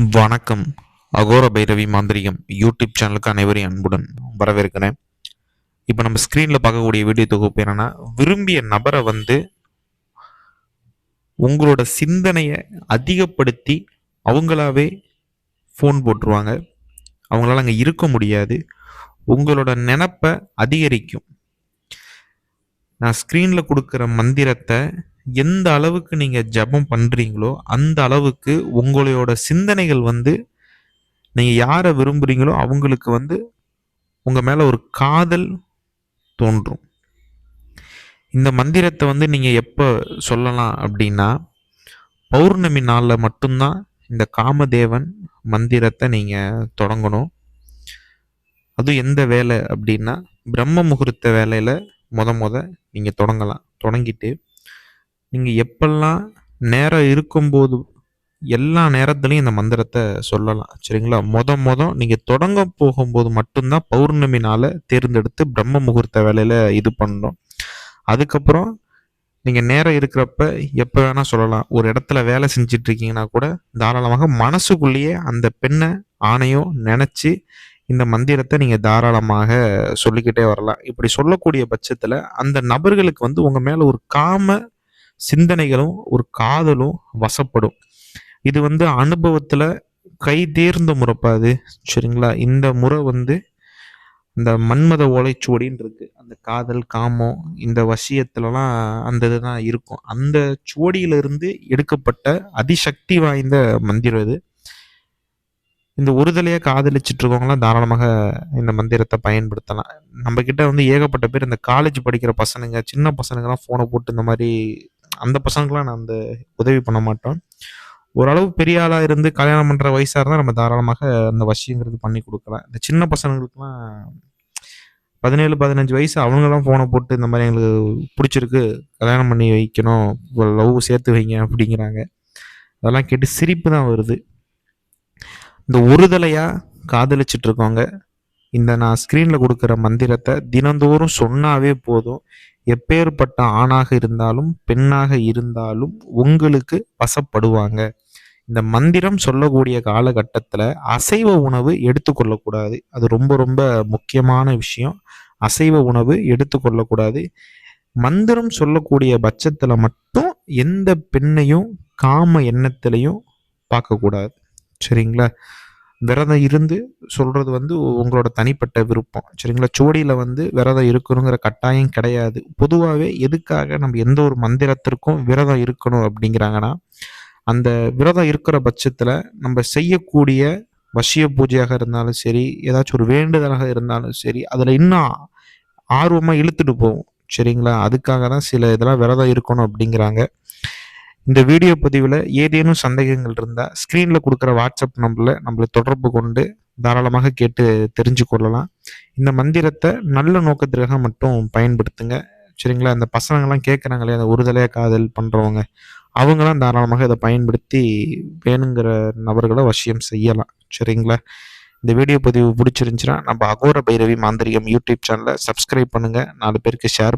வணக்கம். அகோர பைரவி மாந்திரிகம் யூடியூப் சேனலுக்கு அனைவரையும் அன்புடன் வரவேற்கிறேன். இப்போ நம்ம ஸ்க்ரீனில் பார்க்கக்கூடிய வீடியோ தொகுப்பு என்னன்னா, விரும்பிய நபரை உங்களோட சிந்தனையை அதிகப்படுத்தி அவங்களாவே ஃபோன் போட்டுருவாங்க. அவங்களால அங்கே இருக்க முடியாது. உங்களோட நினப்பை அதிகரிக்கும். நான் ஸ்க்ரீனில் கொடுக்குற மந்திரத்தை எந்த அளவுக்கு நீங்கள் ஜபம் பண்ணுறீங்களோ அந்த அளவுக்கு உங்களோட சிந்தனைகள் நீங்கள் யாரை விரும்புகிறீங்களோ அவங்களுக்கு உங்கள் மேலே ஒரு காதல் தோன்றும். இந்த மந்திரத்தை நீங்கள் எப்போ சொல்லலாம் அப்படின்னா, பௌர்ணமி நாளில் மட்டும்தான் இந்த காமதேவன் மந்திரத்தை நீங்கள் தொடங்கணும். அதுவும் எந்த வேலை அப்படின்னா, பிரம்ம முகூர்த்த வேலையில் முத நீங்கள் தொடங்கலாம். தொடங்கிட்டு நீங்கள் எப்பெல்லாம் நேரம் இருக்கும்போது எல்லா நேரத்துலையும் இந்த மந்திரத்தை சொல்லலாம். சரிங்களா? நீங்கள் தொடங்க போகும்போது மட்டும்தான் பௌர்ணமி நாளை தேர்ந்தெடுத்து பிரம்ம முகூர்த்த வேலையில் இது பண்ணணும். அதுக்கப்புறம் நீங்கள் நேரம் இருக்கிறப்ப எப்போ வேணால் சொல்லலாம். ஒரு இடத்துல வேலை செஞ்சிட்டு இருக்கீங்கன்னா கூட தாராளமாக மனசுக்குள்ளேயே அந்த பெண்ணை ஆணையோ நினச்சி இந்த மந்திரத்தை நீங்கள் தாராளமாக சொல்லிக்கிட்டே வரலாம். இப்படி சொல்லக்கூடிய பட்சத்தில் அந்த நபர்களுக்கு உங்கள் மேலே ஒரு காம சிந்தனைகளும் ஒரு காதலும் வசப்படும். இது அனுபவத்தில் கை தேர்ந்த முறைப்பாது. சரிங்களா? இந்த முறை இந்த மன்மத ஓலைச்சுவடின்னு இருக்கு. அந்த காதல் காமம் இந்த வசியத்துலலாம் அந்த இதுதான் இருக்கும். அந்த சுவடியிலிருந்து எடுக்கப்பட்ட அதிசக்தி வாய்ந்த மந்திரம் இது. இந்த ஒருதலையாக காதலிச்சுட்டு இருக்கவங்களாம் தாராளமாக இந்த மந்திரத்தை பயன்படுத்தலாம். நம்ம கிட்ட ஏகப்பட்ட பேர் இந்த காலேஜ் படிக்கிற பசங்க சின்ன பசனுங்கெல்லாம் ஃபோனை போட்டு இந்த மாதிரி அந்த பசங்களுக்குலாம் நான் அந்த உதவி பண்ண மாட்டோம். ஓரளவு பெரிய ஆளாக இருந்து கல்யாணம் பண்ணுற வயசாக இருந்தால் நம்ம தாராளமாக அந்த வசியங்கிறது பண்ணி கொடுக்கலாம். இந்த சின்ன பசங்களுக்குலாம் 17-15 வயசு அவங்களாம் ஃபோனை போட்டு இந்த மாதிரி எங்களுக்கு பிடிச்சிருக்கு, கல்யாணம் பண்ணி வைக்கணும், லவ் சேர்த்து வைங்க அப்படிங்கிறாங்க. அதெல்லாம் கேட்டு சிரிப்பு தான் வருது. இந்த ஒருதலையாக காதலிச்சிட்டு இருக்கவங்க இந்த நான் ஸ்க்ரீனில் கொடுக்குற மந்திரத்தை தினந்தோறும் சொன்னாவே போதும். எப்பேற்பட்ட ஆணாக இருந்தாலும் பெண்ணாக இருந்தாலும் உங்களுக்கு வசப்படுவாங்க. இந்த மந்திரம் சொல்லக்கூடிய காலகட்டத்தில் அசைவ உணவு எடுத்துக்கொள்ளக்கூடாது. அது ரொம்ப ரொம்ப முக்கியமான விஷயம். அசைவ உணவு எடுத்துக்கொள்ளக்கூடாது. மந்திரம் சொல்லக்கூடிய பட்சத்தில் மட்டும் எந்த பெண்ணையும் காம எண்ணத்திலையும் பார்க்கக்கூடாது. சரிங்களா? விரதம் இருந்து சொல்கிறது உங்களோட தனிப்பட்ட விருப்பம். சரிங்களா? சோடியில் விரதம் இருக்கணுங்கிற கட்டாயம் கிடையாது. பொதுவாகவே எதுக்காக நம்ம எந்த ஒரு மந்திரத்திற்கும் விரதம் இருக்கணும் அப்படிங்கிறாங்கன்னா, அந்த விரதம் இருக்கிற பட்சத்தில் நம்ம செய்யக்கூடிய வசிய பூஜையாக இருந்தாலும் சரி, ஏதாச்சும் ஒரு வேண்டுதலாக இருந்தாலும் சரி, அதில் இன்னும் ஆர்வமாக இழுத்துட்டு போகும். சரிங்களா? அதுக்காக தான் சில இதெல்லாம் விரதம் இருக்கணும் அப்படிங்கிறாங்க. இந்த வீடியோ பதிவில் ஏதேனும் சந்தேகங்கள் இருந்தால் ஸ்க்ரீனில் கொடுக்குற வாட்ஸ்அப் நம்பரில் நம்மளை தொடர்பு கொண்டு தாராளமாக கேட்டு தெரிஞ்சு கொள்ளலாம். இந்த மந்திரத்தை நல்ல நோக்கத்திற்காக மட்டும் பயன்படுத்துங்க. சரிங்களா? அந்த பசங்கள்லாம் கேட்குறாங்களே, அந்த ஒருதலையாக காதல் பண்ணுறவங்க அவங்களாம் தாராளமாக இதை பயன்படுத்தி வேணுங்கிற நபர்களை வசியம் செய்யலாம். சரிங்களா? இந்த வீடியோ பதிவு பிடிச்சிருந்துச்சுன்னா நம்ம அகோர பைரவி மாந்திரிகம் யூடியூப் சேனலை சப்ஸ்கிரைப் பண்ணுங்கள். 4 பேருக்கு ஷேர்